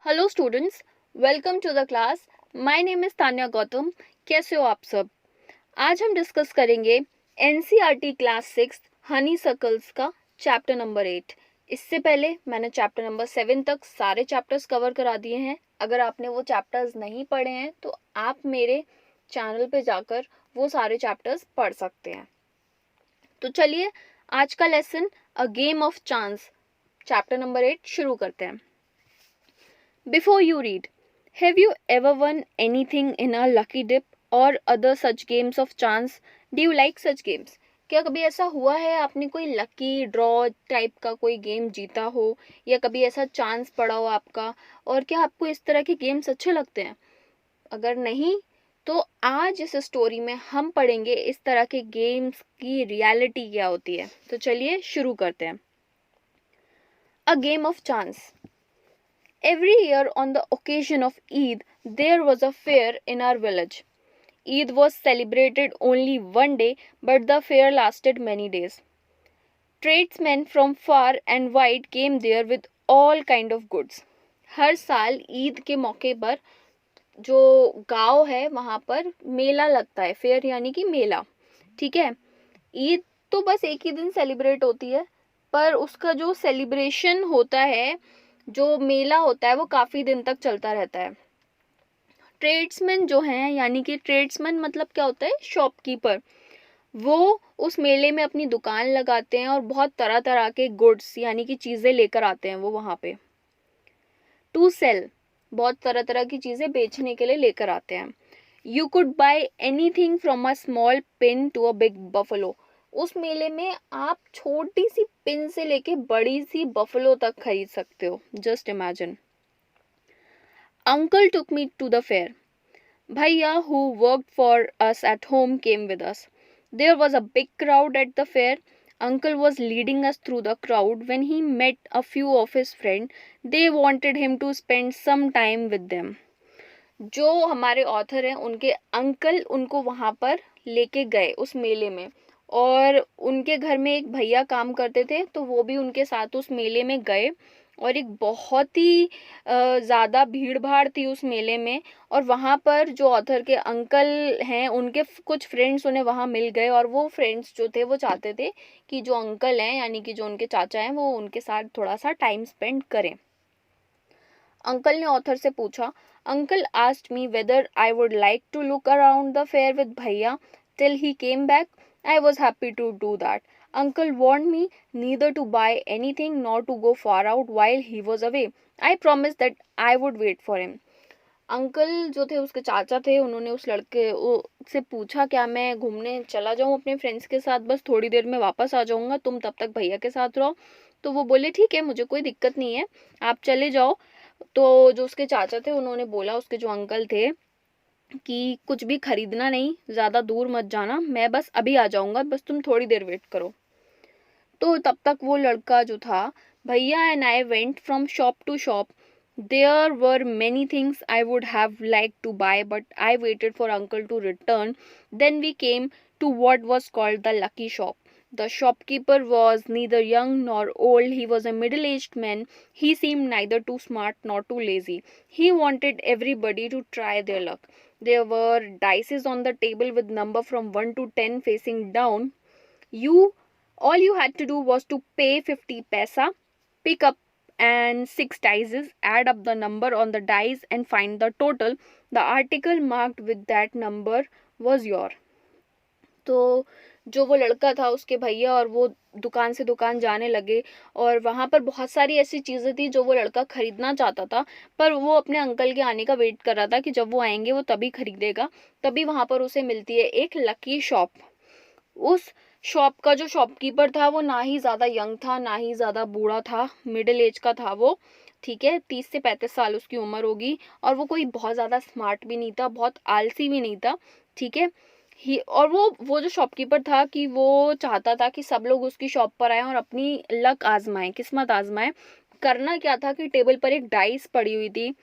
Hello students, welcome to the class. My name is Tanya Gautam. कैसे हो आप सब? आज हम डिस्कस करेंगे एनसीईआरटी क्लास 6 हनी सर्कल्स का चैप्टर नंबर 8। इससे पहले मैंने चैप्टर नंबर 7 तक सारे चैप्टर्स कवर करा दिए हैं। अगर आपने वो चैप्टर्स नहीं पढ़े हैं तो आप मेरे चैनल पे जाकर वो सारे चैप्टर्स पढ़ सकते हैं। तो चलिए आज का lesson a game of chance chapter number 8 शुरू करते हैं। Before you read, have you ever won anything in a lucky dip or other such games of chance? Do you like such games? क्या कभी ऐसा हुआ है आपने कोई लकी ड्रॉ टाइप का कोई गेम जीता हो या कभी ऐसा चांस पड़ा हो आपका? और क्या आपको इस तरह के गेम्स अच्छे लगते हैं? अगर नहीं तो आज इस स्टोरी में हम पढ़ेंगे इस तरह के गेम्स की रियलिटी क्या होती है। तो चलिए शुरू करते हैं। A game of chance. Every year on the occasion of Eid, there was a fair in our village. Eid was celebrated only one day, but the fair lasted many days. Tradesmen from far and wide came there with all kind of goods. हर साल ईद के मौके पर जो गांव है वहाँ पर मेला लगता है, फेयर यानी कि मेला। ठीक है, ईद तो बस एक ही दिन सेलिब्रेट होती है, पर उसका जो सेलिब्रेशन होता है, जो मेला होता है, वो काफ़ी दिन तक चलता रहता है। ट्रेड्समैन जो हैं, यानी कि ट्रेड्समैन मतलब क्या होता है? शॉपकीपर। वो उस मेले में अपनी दुकान लगाते हैं और बहुत तरह तरह के गुड्स यानी कि चीज़ें लेकर आते हैं वो वहाँ पे। टू सेल, बहुत तरह तरह की चीज़ें बेचने के लिए लेकर आते हैं। You could buy anything from a small pin to a big buffalo. उस मेले में आप छोटी सी पिन से लेके बड़ी सी बफलो तक खरीद सकते हो। Just imagine. Uncle took me to the fair. Bhaiya, who worked for us at home, came with us. There was a big crowd at the fair. Uncle was leading us through the crowd when he met a few of his friends. They wanted him to spend some time with them. जो हमारे author हैं उनके uncle उनको वहाँ पर लेके गए उस मेले में, और उनके घर में एक भैया काम करते थे तो वो भी उनके साथ उस मेले में गए। और एक बहुत ही ज़्यादा भीड़ भाड़ थी उस मेले में, और वहाँ पर जो ऑथर के अंकल हैं उनके कुछ फ्रेंड्स उन्हें वहाँ मिल गए, और वो फ्रेंड्स जो थे वो चाहते थे कि जो अंकल हैं यानी कि जो उनके चाचा हैं वो उनके साथ थोड़ा सा टाइम स्पेंड करें। अंकल ने ऑथर से पूछा, uncle asked me whether I would like to look around the fair with भैया till he came back. I was happy to do that. Uncle warned me neither to buy anything nor to go far out while he was away. I promised that I would wait for him. Uncle जो थे उसके चाचा थे, उन्होंने उस लड़के से पूछा क्या मैं घूमने चला जाऊं अपने फ्रेंड्स के साथ, बस थोड़ी देर में वापस आ जाऊंगा, तुम तब तक भैया के साथ रहो। तो वो बोले ठीक है, मुझे कोई दिक्कत नहीं है, आप चले जाओ। तो जो उसके चाचा थे उन्होंने बोला उसके जो अंकल थे कि कुछ भी खरीदना नहीं, ज़्यादा दूर मत जाना, मैं बस अभी आ जाऊंगा, बस तुम थोड़ी देर वेट करो। तो तब तक वो लड़का जो था, भैया and I went from shop to shop. There were many things I would have liked to buy, but I waited for uncle to return. Then we came to what was called the lucky shop. The shopkeeper was neither young nor old. He was a middle-aged man. He seemed neither too smart nor too lazy. He wanted everybody to try their luck. There were dices on the table with number from 1 to 10 facing down. You All you had to do was to pay 50 paisa, pick up and 6 dices, add up the number on the dice and find the total. The article marked with that number was your. तो जो वो लड़का था उसके भैया और वो दुकान से दुकान जाने लगे, और वहाँ पर बहुत सारी ऐसी चीज़ें थी जो वो लड़का खरीदना चाहता था, पर वो अपने अंकल के आने का वेट कर रहा था कि जब वो आएंगे वो तभी खरीदेगा। तभी वहाँ पर उसे मिलती है एक लकी शॉप। उस शॉप का जो शॉपकीपर था वो ना ही ज़्यादा यंग था ना ही ज़्यादा बूढ़ा था, मिडिल एज का था वो। ठीक है, 30 से 35 साल उसकी उम्र होगी, और वो कोई बहुत ज़्यादा स्मार्ट भी नहीं था, बहुत आलसी भी नहीं था। ठीक है, और वो जो शॉपकीपर था कि वो चाहता था कि सब लोग उसकी शॉप पर आए और अपनी लक आजमाएं, किस्मत आजमाएं। करना क्या था कि टेबल पर एक डाइस पड़ी हुई थी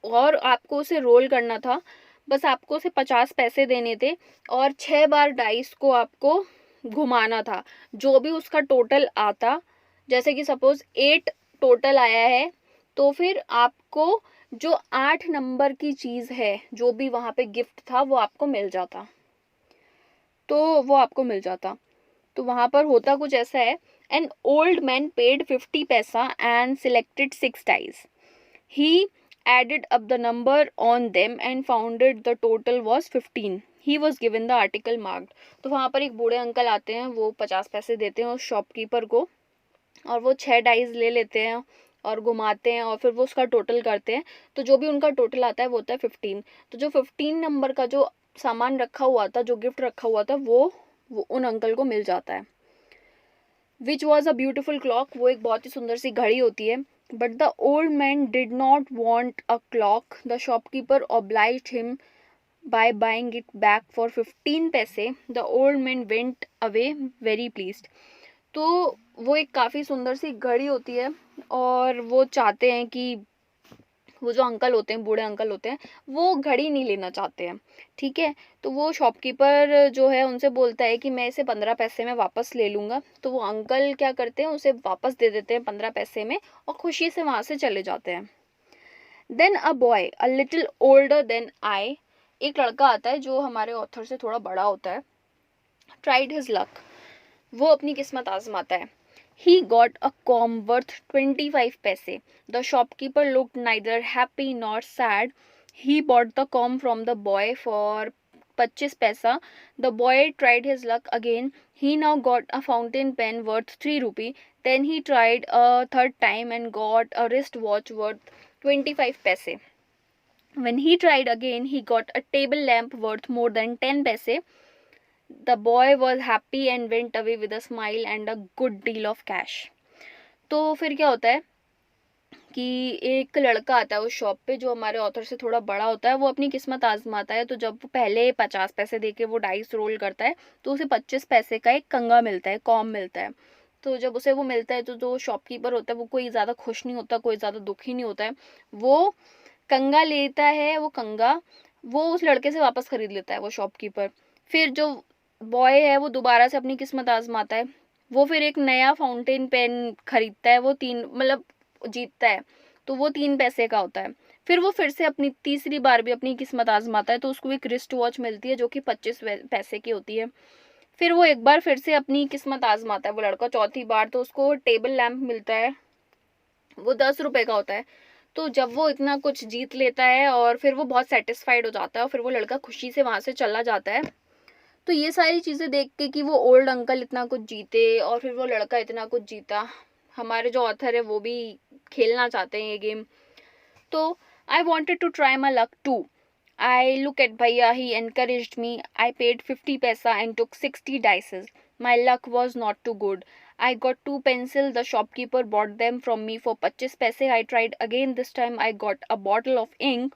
और आपको उसे रोल करना था। बस आपको उसे 50 पैसे देने थे और 6 बार डाइस को आपको घुमाना था। जो भी उसका टोटल आता, जैसे कि सपोज 8 टोटल आया है, तो फिर आपको जो 8 नंबर की चीज़ है, जो भी वहाँ पे गिफ्ट था, वो आपको मिल जाता। तो वहाँ पर होता कुछ ऐसा है, एन ओल्ड मैन पेड 50 पैसा and selected 6 dice. He added up the number on them and found the total was 15. He was given the article marked. तो वहाँ पर एक बूढ़े अंकल आते हैं, वो 50 पैसे देते हैं उस शॉपकीपर को, और वो 6 डाइस ले लेते हैं और घुमाते हैं और फिर वो उसका टोटल करते हैं। तो जो भी उनका टोटल आता है वो होता है 15। तो जो 15 नंबर का जो सामान रखा हुआ था, जो गिफ्ट रखा हुआ था, वो उन अंकल को मिल जाता है। Which was a beautiful clock, वो एक बहुत ही सुंदर सी घड़ी होती है। But the old man did not want a clock, the shopkeeper obliged him by buying it back for 15 पैसे। The old man went away very pleased। तो वो एक काफ़ी सुंदर सी घड़ी होती है और वो चाहते हैं कि वो जो अंकल होते हैं, बूढ़े अंकल होते हैं, वो घड़ी नहीं लेना चाहते हैं, ठीक है। तो वो शॉपकीपर जो है उनसे बोलता है कि मैं इसे 15 पैसे में वापस ले लूँगा। तो वो अंकल क्या करते हैं, उसे वापस दे देते हैं 15 पैसे में और खुशी से वहाँ से चले जाते हैं। Then a boy a little older than I, एक लड़का आता है जो हमारे ऑथर से थोड़ा बड़ा होता है। ट्राइड हिज लक, वो अपनी किस्मत आजमाता है। He got a comb worth 25 paise. The shopkeeper looked neither happy nor sad. He bought the comb from the boy for 25 paisa. The boy tried his luck again. He now got a fountain pen worth 3 rupee. Then he tried a third time and got a wristwatch worth 25 paise. When he tried again, he got a table lamp worth more than 10 paise. The boy was happy and went away with a smile and a good deal of cash. तो फिर क्या होता है कि एक लड़का आता है उस शॉप पे जो हमारे ऑथर से थोड़ा बड़ा होता है। वो अपनी किस्मत आजमाता है। तो जब वो पहले 50 पैसे देके वो डाइस रोल करता है तो उसे 25 पैसे का एक कंगा मिलता है, कॉम मिलता है। तो जब उसे वो मिलता है तो जो शॉपकीपर होता है वो कोई ज़्यादा खुश नहीं होता, कोई ज़्यादा दुखी नहीं होता है। वो कंगा लेता है, वो कंगा वो उस लड़के से वापस खरीद लेता है वो शॉपकीपर। फिर जो बॉय है वो दोबारा से अपनी किस्मत आजमाता है। वो फिर एक नया फाउंटेन पेन खरीदता है, वो 3 मतलब जीतता है, तो वो 3 पैसे का होता है। फिर वो फिर से अपनी तीसरी बार भी अपनी किस्मत आजमाता है, तो उसको एक रिस्ट वॉच मिलती है जो कि 25 पैसे की होती है। फिर वो एक बार फिर से अपनी किस्मत आजमाता है वो लड़का, चौथी बार, तो उसको टेबल लैंप मिलता है, वो 10 रुपए का होता है। तो जब वो इतना कुछ जीत लेता है और फिर वो बहुत सेटिस्फाइड हो जाता है और फिर वो लड़का खुशी से वहाँ से चला जाता है। तो ये सारी चीज़ें देख के कि वो ओल्ड अंकल इतना कुछ जीते और फिर वो लड़का इतना कुछ जीता, हमारे जो ऑथर है वो भी खेलना चाहते हैं ये गेम। तो I wanted to try my luck too. I look at Bhaiya, he encouraged me. I paid 50 paisa and took 60 dices. My luck was not too good. I got 2 pencils. The shopkeeper bought them from me for 25 paise. I tried again. This time I got a bottle of ink,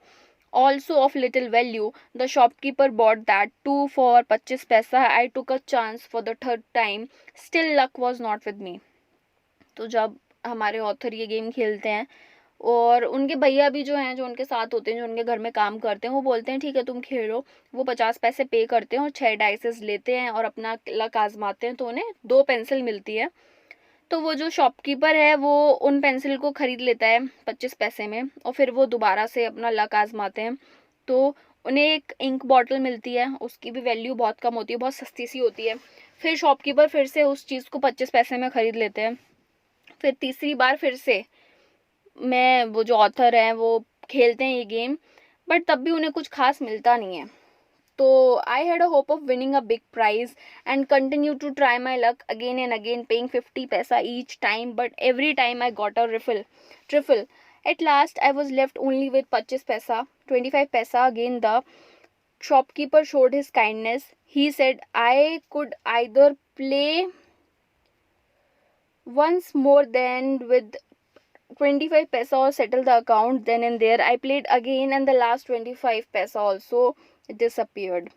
also of little value. The shopkeeper bought that too for 25 paisa. I took a chance for the third time. Still luck was not with me. तो जब हमारे author ये game खेलते हैं और उनके भैया भी जो हैं, जो उनके साथ होते हैं, जो उनके घर में काम करते हैं, वो बोलते हैं ठीक है तुम खेलो। वो 50 पैसे पे करते हैं और 6 डाइसेस लेते हैं और अपना लक आजमाते हैं, तो उन्हें 2 पेंसिल मिलती है। तो वो जो शॉपकीपर है वो उन पेंसिल को ख़रीद लेता है 25 पैसे में और फिर वो दोबारा से अपना लक आजमाते हैं। तो उन्हें एक इंक बॉटल मिलती है, उसकी भी वैल्यू बहुत कम होती है, बहुत सस्ती सी होती है। फिर शॉपकीपर फिर से उस चीज़ को 25 पैसे में ख़रीद लेते हैं। फिर तीसरी बार फिर से वो जो ऑथर हैं वो खेलते हैं ये गेम, बट तब भी उन्हें कुछ खास मिलता नहीं है। तो I had a hope of winning a big prize and continue to try my luck again and again, paying 50 paisa each time, but every time I got a trifle. At last I was left only with 25 paisa, 25 paisa. Again the shopkeeper showed his kindness. He said I could either play once more than with 25 paisa or settle the account then and there. I played again and the last 25 paisa also disappeared.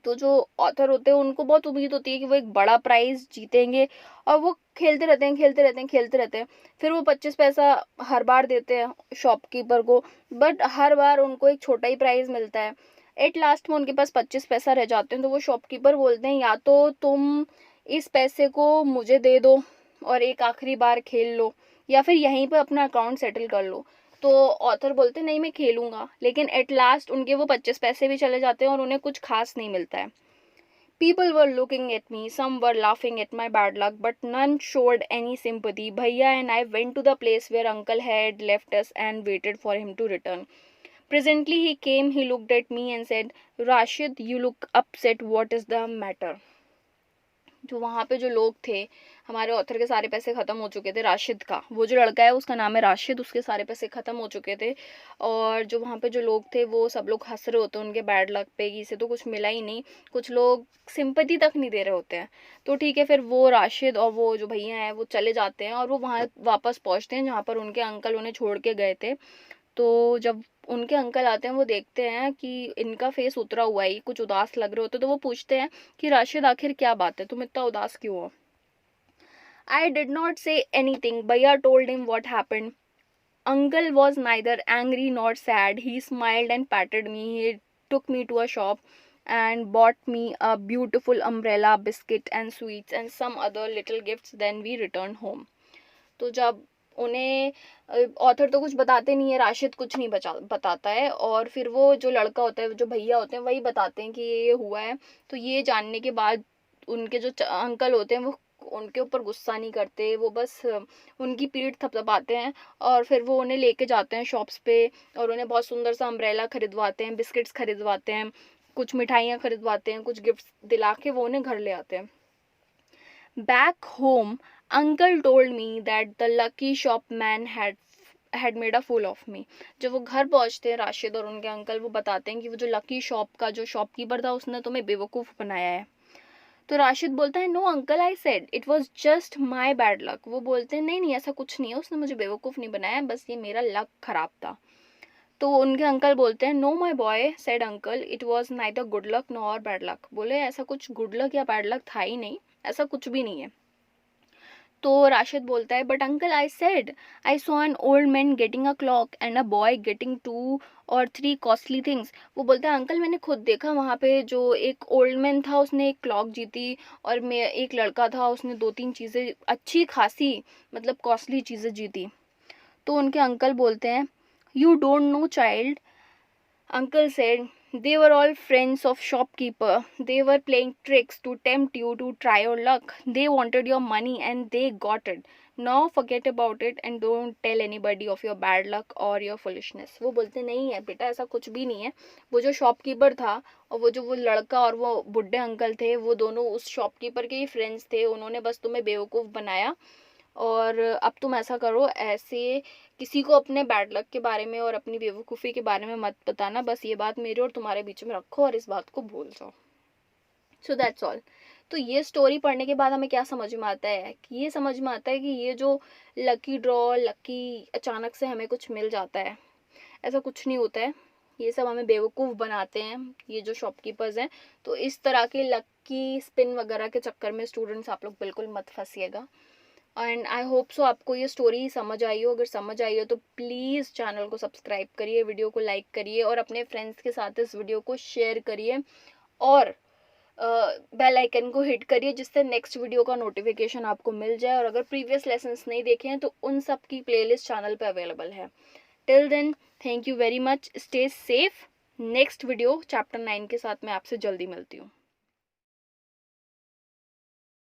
तो जो author होते हैं उनको बहुत उम्मीद होती है कि वो एक बड़ा प्राइज जीतेंगे और वो खेलते रहते हैं। फिर वो 25 पैसा हर बार देते हैं शॉपकीपर को, बट हर बार उनको एक छोटा ही प्राइज मिलता है। एट लास्ट में उनके पास 25 पैसा रह जाते हैं। तो वो शॉपकीपर बोलते हैं या तो तुम इस पैसे को मुझे दे दो और एक आखिरी बार खेल लो, या फिर यहीं पर अपना अकाउंट सेटल कर लो। तो ऑथर बोलते नहीं मैं खेलूँगा, लेकिन एट लास्ट उनके वो 25 पैसे भी चले जाते हैं और उन्हें कुछ खास नहीं मिलता है। People were looking at me, some were laughing at my bad luck, but none showed any sympathy. Bhaiya and I went to the place where uncle had left us and waited for him to return. Presently he came, he looked at me and said, Rashid, you look upset, what is the matter? जो वहाँ पे जो लोग थे, हमारे author के सारे पैसे ख़त्म हो चुके थे। राशिद का, वो जो लड़का है उसका नाम है राशिद, उसके सारे पैसे ख़त्म हो चुके थे। और जो वहाँ पे जो लोग थे वो सब लोग हंस रहे होते हैं उनके बैड लक पे कि इसे तो कुछ मिला ही नहीं। कुछ लोग सिंपैथी तक नहीं दे रहे होते हैं। तो ठीक है, फिर वो राशिद और वो जो भैया हैं वो चले जाते हैं और वो वहाँ वापस पहुँचते हैं जहाँ पर उनके अंकल उन्हें छोड़ के गए थे। तो जब उनके अंकल आते हैं वो देखते हैं कि इनका फेस उतरा हुआ है, कुछ उदास लग रहे होते, तो वो पूछते हैं कि राशिद आखिर क्या बात है, तुम इतना उदास क्यों हो? I did not say anything. Bhaiya told him what happened. Uncle was neither angry nor sad. He smiled and patted me. He took me to a shop and bought me a beautiful umbrella, biscuit and sweets and some other little gifts. Then we returned home. तो जब उन्हें author तो कुछ बताते नहीं है, राशिद कुछ नहीं बताता है, और फिर वो जो लड़का होता है, जो भैया होते हैं, वही बताते हैं कि ये हुआ है। तो ये जानने के बाद उनके जो अंकल होते हैं वो उनके ऊपर गुस्सा नहीं करते, वो बस उनकी पीठ थपथपाते हैं और फिर वो उन्हें लेके जाते हैं शॉप्स पे और उन्हें बहुत सुंदर सा अम्ब्रेला खरीदवाते हैं, बिस्किट्स खरीदवाते हैं, कुछ मिठाइयाँ खरीदवाते हैं, कुछ गिफ्ट्स दिला के वो उन्हें घर ले आते हैं। Back home, uncle told me that the lucky shopman had made a fool of me. जब वो घर पहुंचते हैं राशिद और उनके अंकल, वो बताते हैं कि वो जो लकी शॉप का जो शॉपकीपर था उसने तुम्हें बेवकूफ़ बनाया है। तो राशिद बोलता है no uncle, I said it was just my bad luck. वो बोलते हैं नहीं नहीं ऐसा कुछ नहीं है, उसने मुझे बेवकूफ़ नहीं बनाया, बस ये मेरा लक खराब था। तो उनके अंकल बोलते हैं no my boy, said uncle, it was neither good luck nor bad luck. बोले ऐसा कुछ गुड लक या बैड लक था ही नहीं, ऐसा कुछ भी नहीं है। तो राशिद बोलता है but uncle, I said I saw an old man getting a clock and a boy getting 2 or 3 costly things. वो बोलता है अंकल मैंने खुद देखा, वहाँ पे जो एक ओल्ड मैन था उसने एक क्लॉक जीती और मैं एक लड़का था उसने 2-3 चीज़ें अच्छी खासी मतलब कॉस्टली चीज़ें जीती। तो उनके अंकल बोलते हैं you don't know child, uncle said, they were all friends of shopkeeper. They were playing tricks to tempt you to try your luck. They wanted your money and they got it. Now forget about it and don't tell anybody of your bad luck or your foolishness. वो बोलते नहीं है बेटा, ऐसा कुछ भी नहीं है। वो जो शॉपकीपर था और वो लड़का और वो बुढ़े अंकल थे, वो दोनों उस शॉपकीपर के ही फ्रेंड्स थे। उन्होंने बस तुम्हें बेवकूफ़ बनाया और अब तुम ऐसा करो, ऐसे किसी को अपने बैड लक के बारे में और अपनी बेवकूफ़ी के बारे में मत बताना। बस ये बात मेरे और तुम्हारे बीच में रखो और इस बात को भूल जाओ। So that's all. तो ये स्टोरी पढ़ने के बाद हमें क्या समझ में आता है कि ये समझ में आता है कि ये जो लकी ड्रॉ, लकी अचानक से हमें कुछ मिल जाता है, ऐसा कुछ नहीं होता है। ये सब हमें बेवकूफ़ बनाते हैं ये जो शॉपकीपर्स हैं। तो इस तरह के लकी स्पिन वगैरह के चक्कर में स्टूडेंट्स आप लोग बिल्कुल मत फंसिएगा। एंड आई होप सो आपको ये स्टोरी समझ आई हो। अगर समझ आई हो तो प्लीज़ चैनल को सब्सक्राइब करिए, वीडियो को लाइक करिए और अपने फ्रेंड्स के साथ इस वीडियो को शेयर करिए और बेल आइकन को हिट करिए जिससे नेक्स्ट वीडियो का नोटिफिकेशन आपको मिल जाए। और अगर प्रीवियस लेसन्स नहीं देखे हैं तो उन सब की प्लेलिस्ट चैनल पे अवेलेबल है। Till then thank you very much, stay safe. Next video chapter 9 के साथ मैं आपसे जल्दी मिलती हूँ।